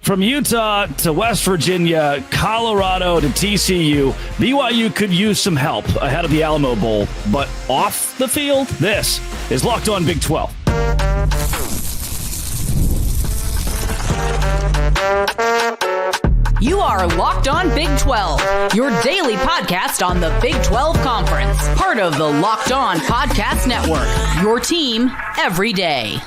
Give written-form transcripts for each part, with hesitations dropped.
From Utah to West Virginia, Colorado to TCU, BYU could use some help ahead of the Alamo Bowl. But off the field, this is Locked On Big 12. You are Locked On Big 12, your daily podcast on the Big 12 Conference. Part of the Locked On Podcast Network, your team every day.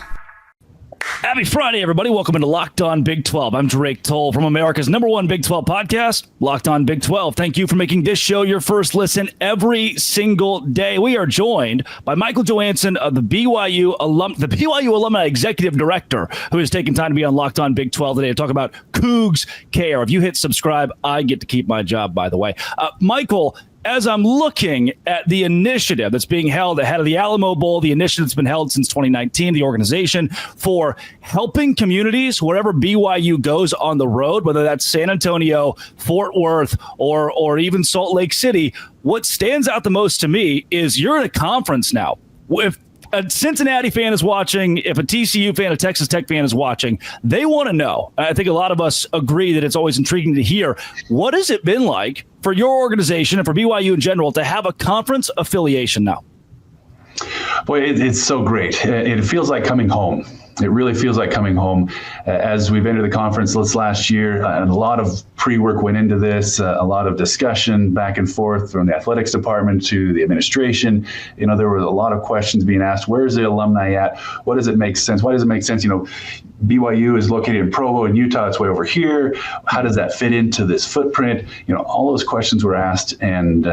Happy Friday, everybody. Welcome into Locked On Big 12. I'm Drake Toll from America's #1 Big 12 podcast, Locked On Big 12. Thank you for making this show your first listen every single day. We are joined by Michael Johansson of the BYU Alumni Executive Director, who has taken time to be on Locked On Big 12 today to talk about COUGS CARE. If you hit subscribe, I get to keep my job, by the way. Michael, as I'm looking at the initiative that's being held ahead of the Alamo Bowl, the initiative that's been held since 2019, the organization for helping communities wherever BYU goes on the road, whether that's San Antonio, Fort Worth, or even Salt Lake City, what stands out the most to me is you're in a conference now. If a Cincinnati fan is watching, if a TCU fan, a Texas Tech fan is watching, they want to know. I think a lot of us agree that it's always intriguing to hear. What has it been like for your organization and for BYU in general to have a conference affiliation now? Boy, it's so great. It feels like coming home. It really feels like coming home. As we've entered the conference this last year, and a lot of pre-work went into this, a lot of discussion back and forth from the athletics department to the administration. You know, there were a lot of questions being asked. Where's the alumni at? What does it make sense? Why does it make sense? You know, BYU is located in Provo in Utah. It's way over here. How does that fit into this footprint? You know, all those questions were asked, and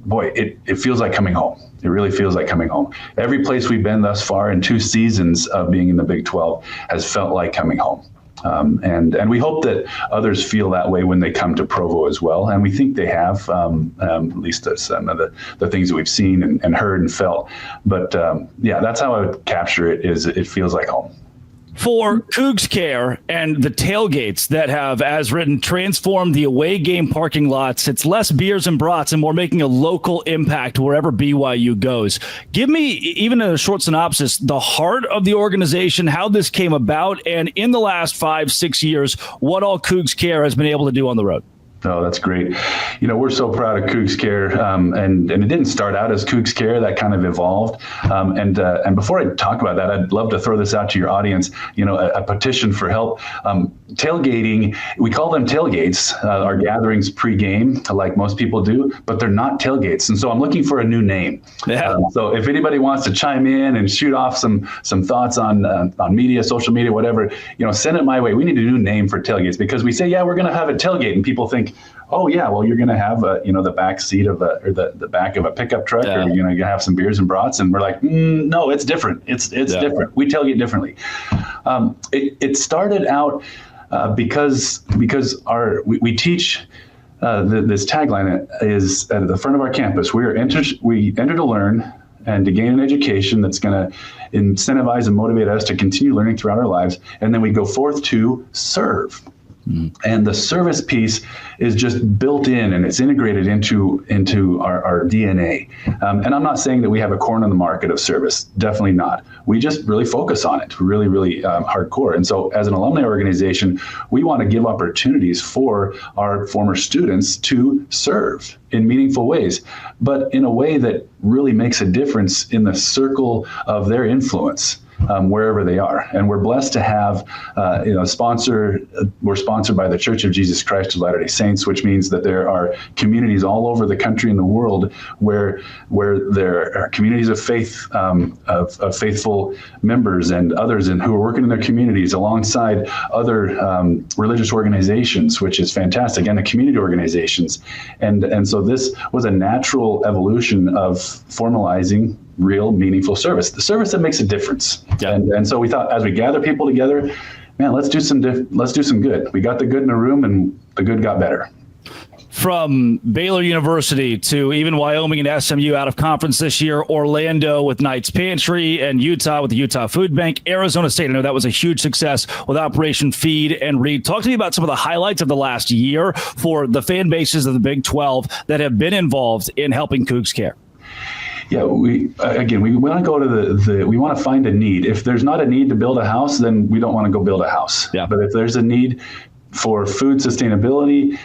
boy, it feels like coming home. It really feels like coming home. Every place we've been thus far in 2 seasons of being in the Big 12 has felt like coming home. And we hope that others feel that way when they come to Provo as well. And we think they have, at least that's some of the things that we've seen and heard and felt. But yeah, that's how I would capture it, is it feels like home. For COUGS CARE and the tailgates that have, as written, transformed the away game parking lots, it's less beers and brats and more making a local impact wherever BYU goes. Give me, even in a short synopsis, the heart of the organization, how this came about, and in the last 5-6 years, what all COUGS CARE has been able to do on the road. Oh, that's great. You know, we're so proud of COUGS CARE, and it didn't start out as COUGS CARE. That kind of evolved. And before I talk about that, I'd love to throw this out to your audience. You know, a petition for help. Tailgating, we call them tailgates, our gatherings pre-game, like most people do, but they're not tailgates. And so I'm looking for a new name. Yeah. So if anybody wants to chime in and shoot off some thoughts on media, social media, whatever, you know, send it my way. We need a new name for tailgates, because we say, yeah, we're going to have a tailgate, and people think, oh yeah, well, you're going to have the back seat of the back of a pickup truck, or you're going to have some beers and brats, and we're like, no, it's different. It's different. We tailgate differently. It started out because we teach. This tagline is at the front of our campus. We enter to learn and to gain an education that's going to incentivize and motivate us to continue learning throughout our lives, and then we go forth to serve. And the service piece is just built in, and it's integrated into our DNA. And I'm not saying that we have a corner on the market of service. Definitely not. We just really focus on it, really hardcore. And so as an alumni organization, we want to give opportunities for our former students to serve in meaningful ways, but in a way that really makes a difference in the circle of their influence. Wherever they are. And we're blessed to have, we're sponsored by the Church of Jesus Christ of Latter-day Saints, which means that there are communities all over the country and the world where there are communities of faith, of faithful members and others, and who are working in their communities alongside other religious organizations, which is fantastic, and the community organizations. And so this was a natural evolution of formalizing real, meaningful service, the service that makes a difference. Yeah. And so we thought, as we gather people together, man, let's do some good. We got the good in the room, and the good got better. From Baylor University to even Wyoming and SMU out of conference this year, Orlando with Knight's Pantry, and Utah with the Utah Food Bank, Arizona State. I know that was a huge success with Operation Feed and Read. Talk to me about some of the highlights of the last year for the fan bases of the Big 12 that have been involved in helping COUGS CARE. Yeah, we want to go to we want to find a need. If there's not a need to build a house, then we don't want to go build a house. Yeah. But if there's a need for food sustainability,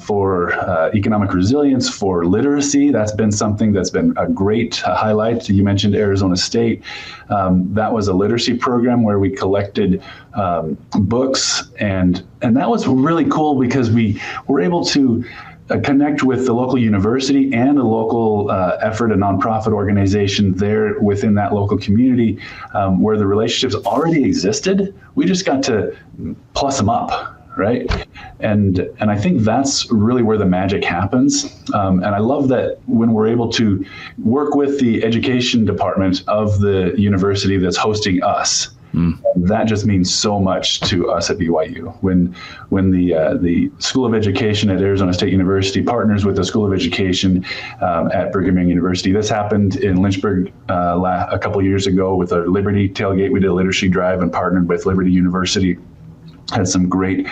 for economic resilience, for literacy, that's been something that's been a great highlight. You mentioned Arizona State. That was a literacy program where we collected books, and that was really cool because we were able to connect with the local university and a local effort, a nonprofit organization there within that local community where the relationships already existed. We just got to plus them up. Right. And I think that's really where the magic happens. And I love that when we're able to work with the education department of the university that's hosting us, that just means so much to us at BYU. When the School of Education at Arizona State University partners with the School of Education at Brigham Young University. This happened in Lynchburg a couple of years ago with a Liberty tailgate. We did a literacy drive and partnered with Liberty University. Had some great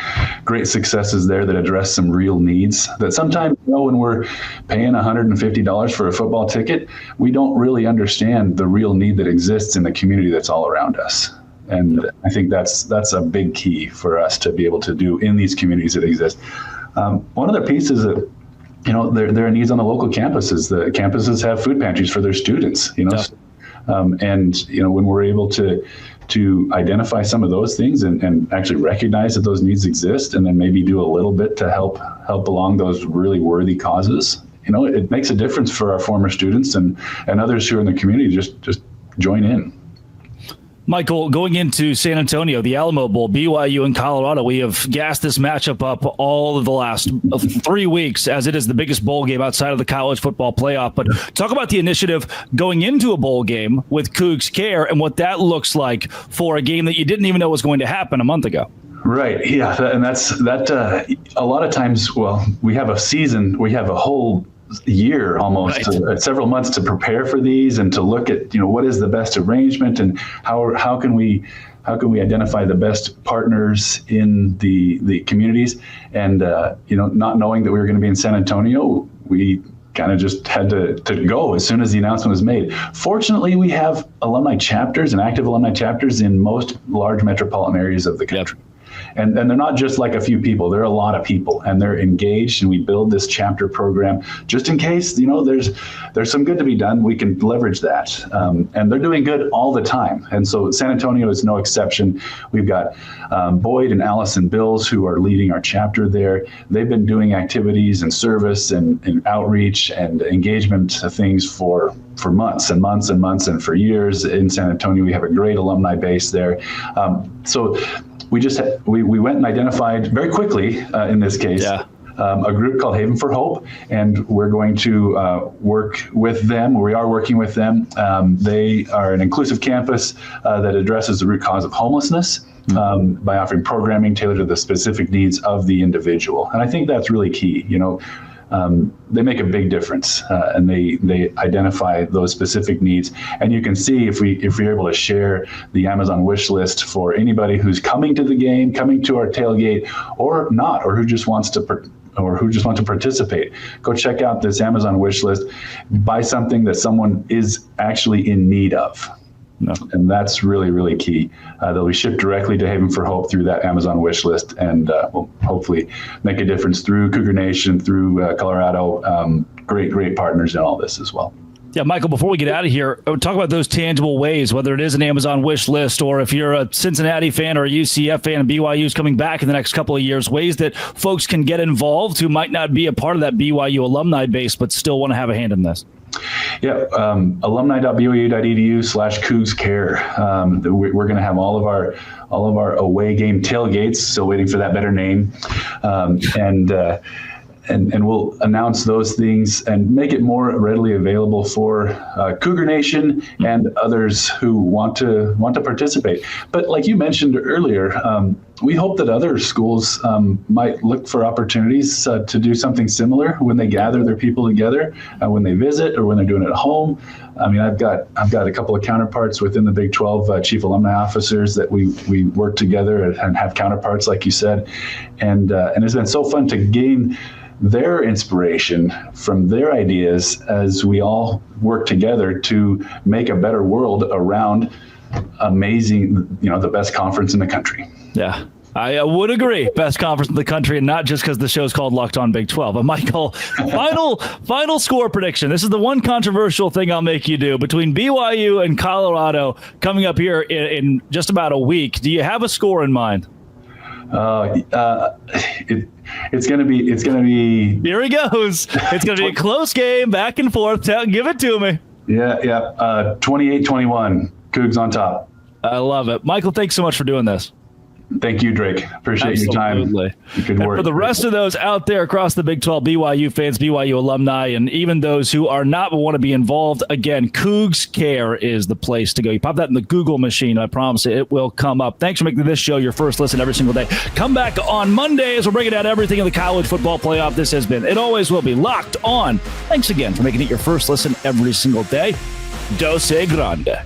successes there that address some real needs that sometimes, when we're paying $150 for a football ticket, we don't really understand the real need that exists in the community that's all around us. And I think that's a big key for us to be able to do in these communities that exist. One other piece is that, there are needs on the local campuses. The campuses have food pantries for their students, Yeah. And when we're able to identify some of those things and actually recognize that those needs exist, and then maybe do a little bit to help along those really worthy causes, it makes a difference for our former students and others who are in the community. Just join in. Michael, going into San Antonio, the Alamo Bowl, BYU and Colorado, we have gassed this matchup up all of the last 3 weeks as it is the biggest bowl game outside of the college football playoff. But talk about the initiative going into a bowl game with COUGS CARE and what that looks like for a game that you didn't even know was going to happen a month ago. Right. Yeah. And that's a lot of times, we have a season, we have a whole year almost, right. Several months to prepare for these and to look at what is the best arrangement and how can we identify the best partners in the communities, and not knowing that we were going to be in San Antonio, we kind of just had to go as soon as the announcement was made. Fortunately, we have alumni chapters and active alumni chapters in most large metropolitan areas of the country. Yep. And they're not just like a few people. They're a lot of people, and they're engaged. And we build this chapter program just in case, there's some good to be done. We can leverage that. And they're doing good all the time. And so San Antonio is no exception. We've got Boyd and Allison Bills, who are leading our chapter there. They've been doing activities and service and outreach and engagement things for months and months and months and for years in San Antonio. We have a great alumni base there. So we went and identified very quickly, in this case, a group called Haven for Hope, and we're going to work with them. We are working with them. They are an inclusive campus that addresses the root cause of homelessness by offering programming tailored to the specific needs of the individual. And I think that's really key. They make a big difference, and they identify those specific needs. And you can see if we're able to share the Amazon wish list for anybody who's coming to the game, coming to our tailgate, or not, or who just wants to participate. Go check out this Amazon wish list. Buy something that someone is actually in need of. No. And that's really, really key. They'll be shipped directly to Haven for Hope through that Amazon wish list, and will hopefully make a difference through Cougar Nation, through Colorado. Great partners in all this as well. Yeah, Michael, before we get out of here, talk about those tangible ways, whether it is an Amazon wish list or if you're a Cincinnati fan or a UCF fan and BYU is coming back in the next couple of years, ways that folks can get involved who might not be a part of that BYU alumni base but still want to have a hand in this. Yeah, alumni.byu.edu/COUGS CARE. We're going to have all of our away game tailgates. Still waiting for that better name, and we'll announce those things and make it more readily available for Cougar Nation and others who want to participate. But like you mentioned earlier, we hope that other schools might look for opportunities to do something similar when they gather their people together, when they visit, or when they're doing it at home. I mean, I've got a couple of counterparts within the Big 12 chief alumni officers that we work together and have counterparts, like you said, and it's been so fun to gain their inspiration from their ideas as we all work together to make a better world around amazing, the best conference in the country. Yeah, I would agree. Best conference in the country, and not just because the show's called Locked On Big 12. But Michael, final score prediction. This is the one controversial thing I'll make you do between BYU and Colorado coming up here in just about a week. Do you have a score in mind? It's gonna be. Here he goes. It's gonna be a close game, back and forth. Give it to me. Yeah. 28-21. Cougs on top. I love it, Michael. Thanks so much for doing this. Thank you, Drake. Appreciate your time. Good work. For the rest of those out there across the Big 12, BYU fans, BYU alumni, and even those who are not but want to be involved, again, COUGS CARE is the place to go. You pop that in the Google machine. I promise it will come up. Thanks for making this show your first listen every single day. Come back on Monday as we're bringing out everything in the college football playoff. This has been, it always will be, Locked On. Thanks again for making it your first listen every single day. Dose Grande.